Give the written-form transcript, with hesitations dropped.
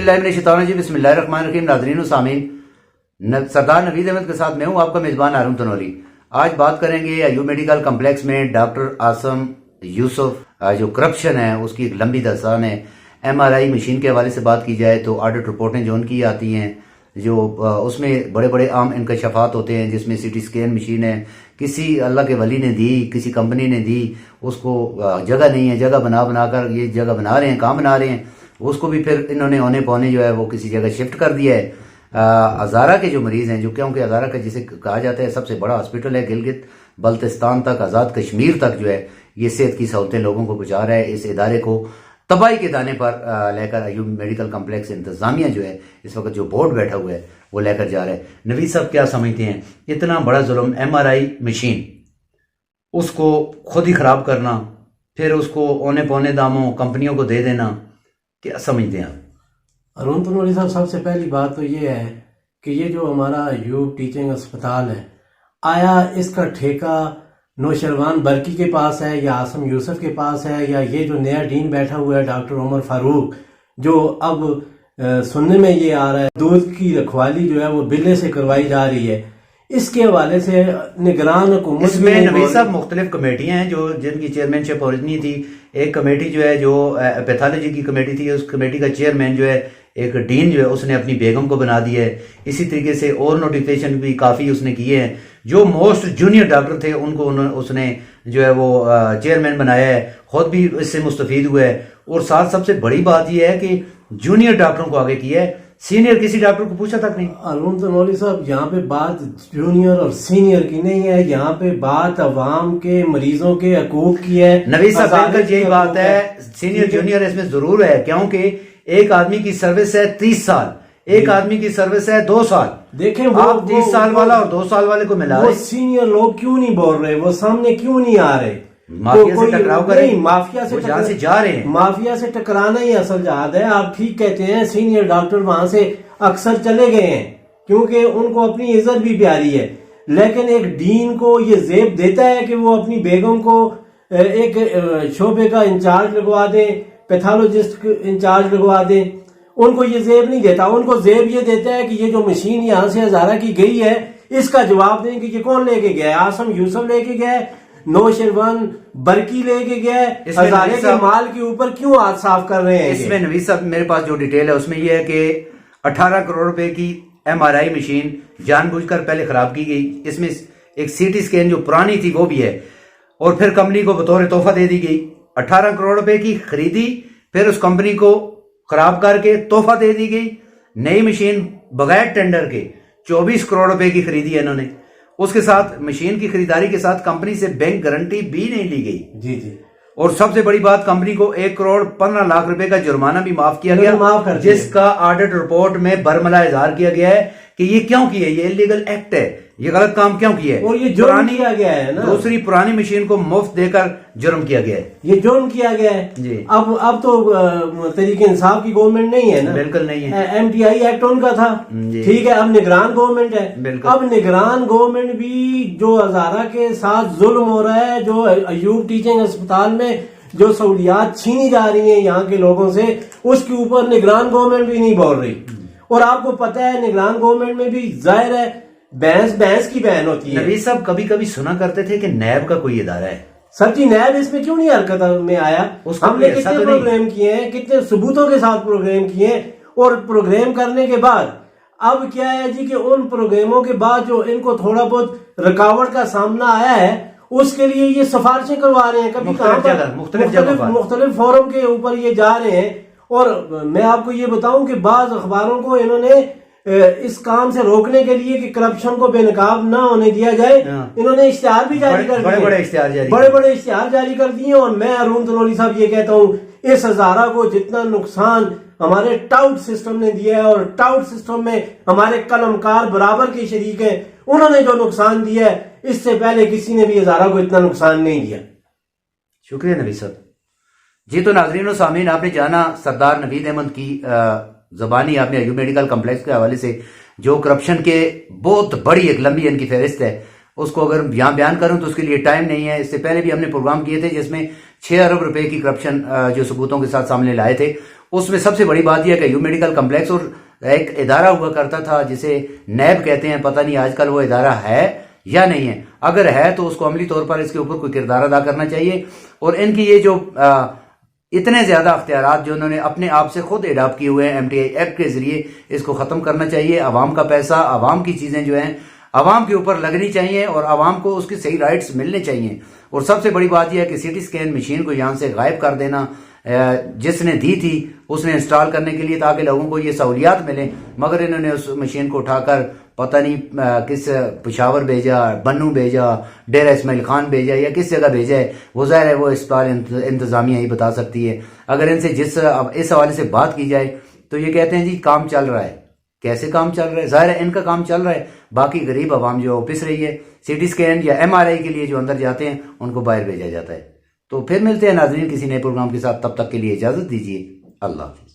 बिस्मिल्लाहिर्रहमानिर्रहीम, बिस्मिल्लाहिर्रहमानिर्रहीम। नाज़रीन व सामीन, सरदार नवीद अहमद के साथ मैं हूं आपका मेज़बान हारून तनोरी। आज बात करेंगे अयूब मेडिकल कम्प्लेक्स में डॉक्टर आसम यूसुफ जो करप्शन है उसकी एक लंबी दास्तान है। MRI मशीन के हवाले से बात की जाए तो ऑडिट रिपोर्टें जो उनकी आती हैं, जो उसमें बड़े बड़े आम इंकशाफात होते हैं, जिसमें CT स्कैन मशीन है, किसी अल्लाह के वली ने दी, किसी कंपनी ने दी, उसको जगह नहीं है, जगह बना कर ये जगह बना रहे हैं, काम बना रहे हैं, उसको भी फिर इन्होंने औने पौने जो है वो किसी जगह शिफ्ट कर दिया है। हज़ारा के जो मरीज़ हैं, जो क्योंकि हज़ारा का जिसे कहा जाता है सबसे बड़ा हॉस्पिटल है, गिलगित बल्तिस्तान तक, आज़ाद कश्मीर तक जो है ये सेहत की सहूलतें लोगों को पहुँचा रहा है। इस इदारे को तबाही के दाने पर लेकर अयूब मेडिकल कम्प्लेक्स इंतजामिया जो है, इस वक्त जो बोर्ड बैठा हुआ है वो लेकर जा रहा है। नवीद साहब क्या समझते हैं, इतना बड़ा जुल्म, MRI मशीन उसको खुद ही खराब करना, फिर उसको औने पौने दामों कंपनियों को दे देना, क्या समझते हैं आप? हारून तनोरी साहब, सबसे पहली बात तो ये है कि ये जो हमारा अयूब टीचिंग अस्पताल है, आया इसका ठेका नौशरवान बरकी के पास है या आसम यूसुफ के पास है, या ये जो नया डीन बैठा हुआ है डॉक्टर उमर फारूक, जो अब सुनने में ये आ रहा है दूध की रखवाली जो है वो बिल्ले से करवाई जा रही है, इसके हवाले से निगरान हुकूमत इसमें नवीद साहब मुख्तलिफ कमेटियां हैं जो जिनकी चेयरमैनशिप ओरिजिनली थी। एक कमेटी जो है जो पैथोलॉजी की कमेटी थी, उस कमेटी का चेयरमैन जो है एक डीन जो है उसने अपनी बेगम को बना दिया है। इसी तरीके से और नोटिफिकेशन भी काफ़ी उसने किए हैं। जो मोस्ट जूनियर डॉक्टर थे उनको उसने जो है वो चेयरमैन बनाया है, खुद भी इससे मुस्तफीद हुआ है। और साथ सबसे बड़ी बात यह है कि जूनियर डॉक्टरों को आगे किया है, सीनियर किसी डॉक्टर को पूछा तक नहीं। हारून तनोरी साहब, यहाँ पे बात जूनियर और सीनियर की नहीं है, यहाँ पे बात अवाम के मरीजों के हकूक की है। नवीद साहब बिल्कुल यही बात है, सीनियर जूनियर इसमें जरूर है, क्योंकि एक आदमी की सर्विस है 30 साल, एक आदमी की सर्विस है 2 साल। देखें आप 30 साल वाला और 2 साल वाले को मिला वो सीनियर लोग क्यों नहीं बोल रहे, वो सामने क्यों नहीं आ रहे? माफिया से टकराव करें, माफिया से जहाँ से जा रहे हैं, माफिया से टकराना ही असल जहाद है। आप ठीक कहते हैं, सीनियर डॉक्टर वहां से अक्सर चले गए हैं क्योंकि उनको अपनी इज्जत भी प्यारी है, लेकिन एक डीन को ये जेब देता है कि वो अपनी बेगम को एक शोबे का इंचार्ज लगवा दे, पैथोलॉजिस्ट इंचार्ज लगवा दे। उनको ये जेब नहीं देता, उनको जेब ये देता है कि ये जो मशीन यहाँ से हज़ारा की गई है इसका जवाब दें कि ये कौन लेके गया है। आसम यूसुफ लेके गया है, नौशरवान बरकी लेके गया है, हज़ारे के माल के ऊपर क्यों हाथ साफ कर रहे हैं? इसमें नवीद साहब मेरे पास जो डिटेल है उसमें यह है कि 18 करोड़ रुपए की MRI मशीन जानबूझकर पहले खराब की गई। इसमें एक CT स्कैन जो पुरानी थी वो भी है, और फिर कंपनी को बतौर तोहफा दे दी गई। 18 करोड़ रुपए की खरीदी, फिर उस कंपनी को खराब करके तोहफा दे दी गई। नई मशीन बगैर टेंडर के 24 करोड़ रुपए की खरीदी है इन्होंने। उसके साथ मशीन की खरीदारी के साथ कंपनी से बैंक गारंटी भी नहीं ली गई। जी जी। और सबसे बड़ी बात, कंपनी को 1 करोड़ 15 लाख रुपए का जुर्माना भी माफ किया गया, जिसका ऑडिट रिपोर्ट में बरमला इजहार किया गया है कि ये क्यों किया, ये इलीगल एक्ट है, ये गलत काम क्यों किया है, और ये जुर्म किया गया है ना। दूसरी पुरानी मशीन को मुफ्त देकर जुर्म किया गया है, ये जुर्म किया गया है जी। अब तो तरीके इंसाफ की गवर्नमेंट नहीं है ना, बिल्कुल नहीं है। MTI एक्ट उनका था, ठीक है, अब निगरान गवर्नमेंट है। अब निगरान गवर्नमेंट भी जो हज़ारा के साथ जुल्म हो रहा है, जो अयूब टीचिंग अस्पताल में जो सहूलियात छीनी जा रही हैं यहाँ के लोगों से, उसके ऊपर निगरान गवर्नमेंट भी नहीं बोल रही। और आपको पता है निगरान गवर्नमेंट में भी जाहिर है भैंस की बहन होती है। नवीद साहब कभी कभी सुना करते थे कि नैब का कोई इदारा है। सर जी, नैब इसमें क्यों नहीं हरकत में आया? हमने कितने प्रोग्राम किए हैं, कितने सबूतों के साथ प्रोग्राम किए हैं, और प्रोग्राम करने के बाद अब क्या है जी कि उन प्रोग्रामों के बाद जो इनको थोड़ा बहुत रुकावट का सामना आया है उसके लिए ये सिफारिशें करवा रहे हैं, कभी मुख्तलिफ फोरम के ऊपर ये जा रहे हैं। और मैं आपको ये बताऊं कि बाज अखबारों को इन्होंने इस काम से रोकने के लिए कि करप्शन को बेनकाब ना होने दिया जाए, इन्होंने इश्तिहार भी जारी कर दिए, बड़े बड़े इश्तिहार जारी कर दिए। और मैं हारून तनोरी साहब ये कहता हूँ, इस हज़ारा को जितना नुकसान हमारे टाउट सिस्टम ने दिया है, और टाउट सिस्टम में हमारे कलमकार बराबर के शरीक हैं, उन्होंने जो नुकसान दिया है इससे पहले किसी ने भी हज़ारा को इतना नुकसान नहीं दिया। शुक्रिया नवीद साहब जी। तो नाज़रीन व सामीन, आपने जाना सरदार नवीद अहमद की ज़बानी, आपने अयूब मेडिकल कम्प्लेक्स के हवाले से जो करप्शन के बहुत बड़ी एक लंबी इनकी फहरिस्त है, उसको अगर यहाँ बयान करूं तो उसके लिए टाइम नहीं है। इससे पहले भी हमने प्रोग्राम किए थे जिसमें 6 अरब रुपए की करप्शन जो सबूतों के साथ सामने लाए थे, اس میں سب سے بڑی بات یہ ہے کہ یو میڈیکل کمپلیکس اور ایک ادارہ ہوا کرتا تھا جسے نیب کہتے ہیں، پتہ نہیں آج کل وہ ادارہ ہے یا نہیں ہے، اگر ہے تو اس کو عملی طور پر اس کے اوپر کوئی کردار ادا کرنا چاہیے، اور ان کی یہ جو اتنے زیادہ اختیارات جو انہوں نے اپنے آپ سے خود اڈاپٹ کیے ہوئے ہیں ایم ٹی آئی ایکٹ کے ذریعے، اس کو ختم کرنا چاہیے۔ عوام کا پیسہ، عوام کی چیزیں جو ہیں عوام کے اوپر لگنی چاہیے اور عوام کو اس کی صحیح رائٹس ملنے چاہیے۔ اور سب سے بڑی بات یہ ہے کہ سی ٹی اسکین مشین کو یہاں سے غائب کر دینا، جس نے دی تھی اس نے انسٹال کرنے کے لیے تاکہ لوگوں کو یہ سہولیات ملیں، مگر انہوں نے اس مشین کو اٹھا کر پتہ نہیں کس پشاور بھیجا، بنو بھیجا، ڈیرہ اسماعیل خان بھیجا یا کس جگہ بھیجا ہے، وہ ظاہر ہے وہ اسپتال انتظامیہ ہی بتا سکتی ہے۔ اگر ان سے اس حوالے سے بات کی جائے تو یہ کہتے ہیں جی کام چل رہا ہے۔ کیسے کام چل رہا ہے؟ ظاہر ہے ان کا کام چل رہا ہے، باقی غریب عوام جو پس رہی ہے۔ سی ٹی اسکین یا ایم آر آئی کے لیے جو اندر جاتے ہیں ان کو باہر بھیجا جاتا ہے۔ تو پھر ملتے ہیں ناظرین کسی نئے پروگرام کے ساتھ، تب تک کے لیے اجازت دیجیے، اللہ حافظ۔